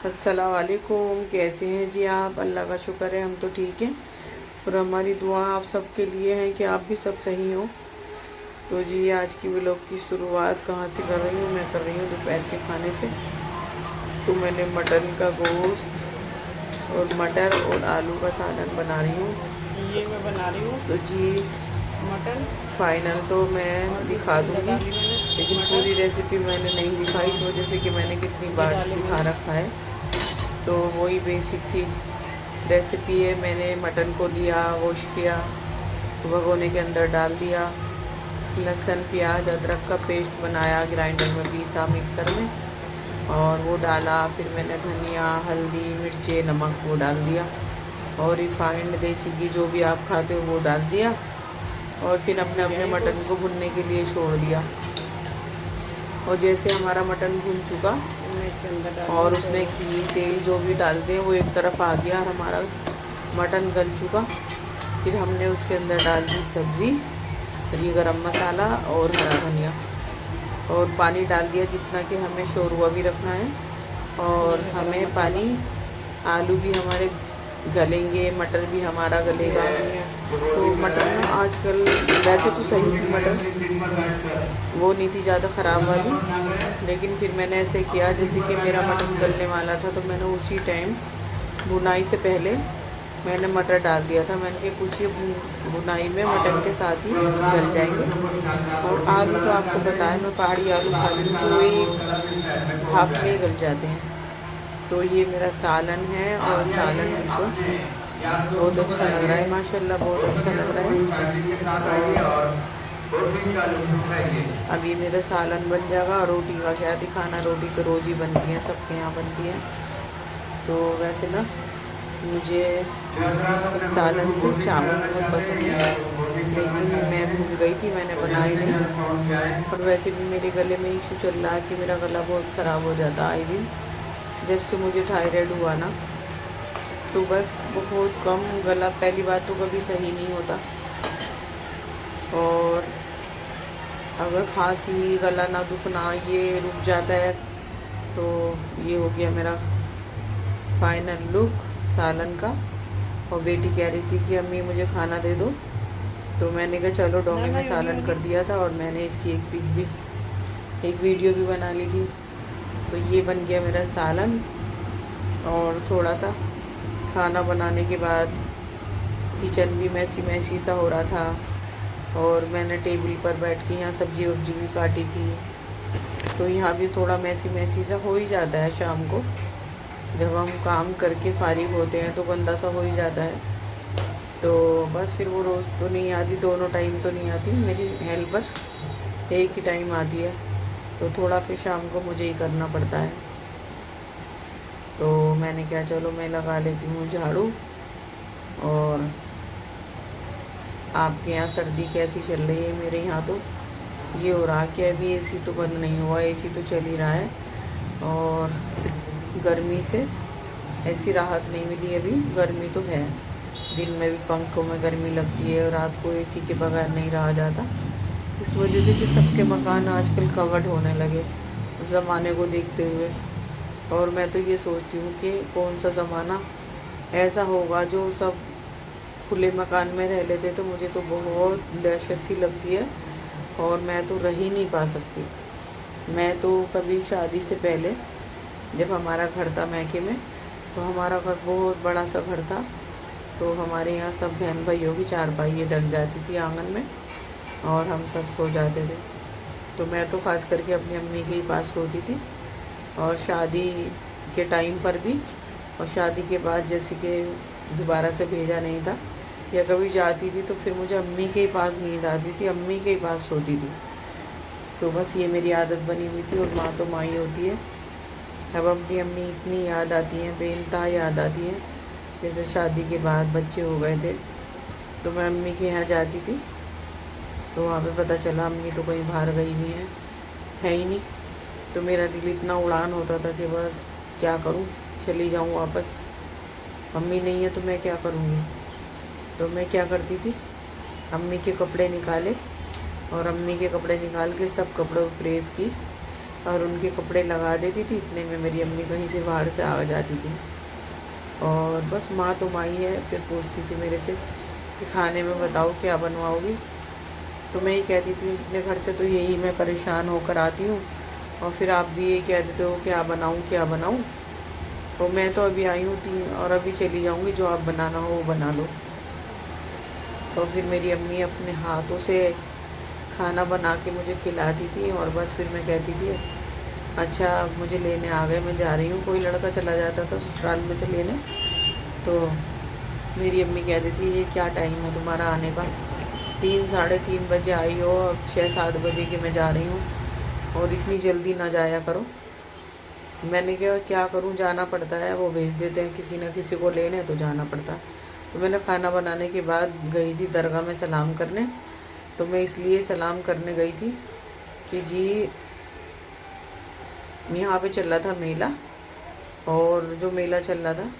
अस्सलाम वालेकुम। कैसे हैं जी आप? अल्लाह का शुक्र है हम तो ठीक हैं और हमारी दुआ आप सबके लिए है कि आप भी सब सही हो। तो जी आज की व्लॉग की शुरुआत कहाँ से कर रही हूँ? मैं कर रही हूँ दोपहर के खाने से। तो मैंने मटन का गोश्त और मटर और आलू का सालन बना रही हूँ। ये मैं बना रही हूँ तो जी मटन। फाइनल तो और मैं दिखा इसके अंदर दूँगी, डाली मैंने लेकिन मटर। पूरी रेसिपी मैंने नहीं दिखाई इस वजह से कि मैंने कितनी ये बार डाले दिखा मैंने रखा है। तो वही बेसिक सी रेसिपी है। मैंने मटन को लिया, वॉश किया, भगोने के अंदर डाल दिया, लहसुन प्याज अदरक का पेस्ट बनाया, ग्राइंडर में पीसा मिक्सर में और वो डाला। फिर मैंने धनिया हल्दी मिर्ची नमक वो डाल दिया और रिफाइंड देसी घी जो भी आप खाते हो वो डाल दिया और फिर अपने अपने मटन को भुनने के लिए छोड़ दिया। और जैसे हमारा मटन भुन चुका मैं इसके अंदर डाल और दूँ उसमें थोड़ा। घी तेल जो भी डालते हैं वो एक तरफ आ गया और हमारा मटन गल चुका। फिर हमने उसके अंदर डाल दी सब्ज़ी, ये गरम मसाला और हरा धनिया और पानी डाल दिया जितना कि हमें शोरवा भी रखना है। ये और है गरम हमें मसाला। पानी, आलू भी हमारे गलेंगे, मटर भी हमारा गलेगा। तो मटर ना आजकल वैसे तो सही थी मटर, वो नहीं थी ज़्यादा ख़राब वाली, लेकिन फिर मैंने ऐसे किया जैसे कि मेरा मटन गलने वाला था तो मैंने उसी टाइम भुनाई से पहले मैंने मटर डाल दिया था। मैंने कहा कुछ ये भुनाई में मटन के साथ ही गल जाएंगे। और आलू तो आपको पता है मैं पहाड़ी आलू खाती हूँ तो वही भाप में ही गल जाते हैं। तो ये मेरा सालन है और सालन मुझको बहुत अच्छा लग रहा है, माशाल्लाह बहुत अच्छा लग रहा है। और अब ये मेरा सालन बन जाएगा। रोटी का क्या दिखाना, रोटी तो रोज़ ही बनती है, सबके यहाँ बनती है। तो वैसे ना मुझे इस सालन से चावल बहुत पसंद है, लेकिन मैं भूल गई थी, मैंने बनाई नहीं। और वैसे भी मेरे गले में इशू चल रहा है कि मेरा गला बहुत ख़राब हो जाता है आए दिन। जब से मुझे थायराइड हुआ ना तो बस बहुत कम गला, पहली बात तो कभी सही नहीं होता और अगर खांसी गला ना दुखना ये रुक जाता है। तो ये हो गया मेरा फाइनल लुक सालन का। और बेटी कह रही थी कि अम्मी मुझे खाना दे दो, तो मैंने कहा चलो ना डोंगे ना में सालन कर दिया था और मैंने इसकी एक पिक भी, एक वीडियो भी बना ली थी। तो ये बन गया मेरा सालन। और थोड़ा सा खाना बनाने के बाद किचन भी मैसी मैसी सा हो रहा था और मैंने टेबल पर बैठ के यहाँ सब्जी वब्जी भी काटी थी। तो यहाँ भी थोड़ा मैसी मैसी सा हो ही जाता है शाम को, जब हम काम करके फारिग होते हैं तो गंदा सा हो ही जाता है। तो बस फिर वो रोज़ तो नहीं आती, दोनों टाइम तो नहीं आती, मेरी हेल्पर एक ही टाइम आती है। तो थोड़ा फिर शाम को मुझे ही करना पड़ता है। तो मैंने क्या चलो मैं लगा लेती हूँ झाड़ू। और आपके यहाँ सर्दी कैसी चल रही है? मेरे यहाँ तो ये हो रहा कि अभी एसी तो बंद नहीं हुआ, एसी तो चल ही रहा है और गर्मी से ऐसी राहत नहीं मिली अभी। गर्मी तो है, दिन में भी पंखों में गर्मी लगती है और रात को एसी के बगैर नहीं रहा जाता। इस वजह से कि सबके मकान आजकल कवर्ड होने लगे ज़माने को देखते हुए। और मैं तो ये सोचती हूँ कि कौन सा ज़माना ऐसा होगा जो सब खुले मकान में रह लेते। तो मुझे तो बहुत दहशत सी लगती है और मैं तो रह ही नहीं पा सकती। मैं तो कभी शादी से पहले जब हमारा घर था मैके में, तो हमारा घर बहुत बड़ा सा घर था। तो हमारे यहाँ सब बहन भाइयों की चारपाई डल जाती थी आंगन में और हम सब सो जाते थे। तो मैं तो खास करके अपनी अम्मी के ही पास सोती थी और शादी के टाइम पर भी और शादी के बाद जैसे कि दोबारा से भेजा नहीं था या कभी जाती थी तो फिर मुझे अम्मी के ही पास नींद आती थी, अम्मी के ही पास सोती थी। तो बस ये मेरी आदत बनी हुई थी और माँ तो माँ ही होती है। अब अपनी अम्मी इतनी याद आती हैं, बेइंतहा याद आती हैं। जैसे शादी के बाद बच्चे हो गए थे तो मैं अम्मी के यहाँ जाती थी तो वहाँ पे पता चला अम्मी तो कहीं बाहर गई हुई है ही नहीं। तो मेरा दिल इतना उड़ान होता था कि बस क्या करूँ, चली जाऊँ वापस। अम्मी नहीं है तो मैं क्या करूँगी। तो मैं क्या करती थी, अम्मी के कपड़े निकाले और अम्मी के कपड़े निकाल के सब कपड़ों को प्रेस की और उनके कपड़े लगा देती थी। इतने में मेरी अम्मी कहीं से बाहर से आ जाती थी। और बस माँ तो माँ ही है। फिर पूछती थी मेरे से कि खाने में बताओ क्या बनवाओगी। तो मैं ही कहती थी अपने घर से तो यही मैं परेशान होकर आती हूँ, और फिर आप भी ये कह देते हो क्या बनाऊँ क्या बनाऊँ। तो मैं तो अभी आई हूँ और अभी चली जाऊँगी, जो आप बनाना हो वो बना लो। तो फिर मेरी अम्मी अपने हाथों से खाना बना के मुझे खिलाती थी, और बस फिर मैं कहती थी अच्छा मुझे लेने आ गए, मैं जा रही हूँ। कोई लड़का चला जाता था ससुराल में से लेने, तो मेरी अम्मी कह देती ये क्या टाइम है तुम्हारा आने का, 3 साढ़े 3 बजे आई हो, अब 6-7 बजे की मैं जा रही हूँ, और इतनी जल्दी ना जाया करो। मैंने कहा क्या करूँ, जाना पड़ता है, वो भेज देते हैं किसी न किसी को लेने, तो जाना पड़ता है। तो मैंने खाना बनाने के बाद गई थी दरगाह में सलाम करने। तो मैं इसलिए सलाम करने गई थी कि जी यहाँ पे चल रहा था मेला, और जो मेला चल रहा था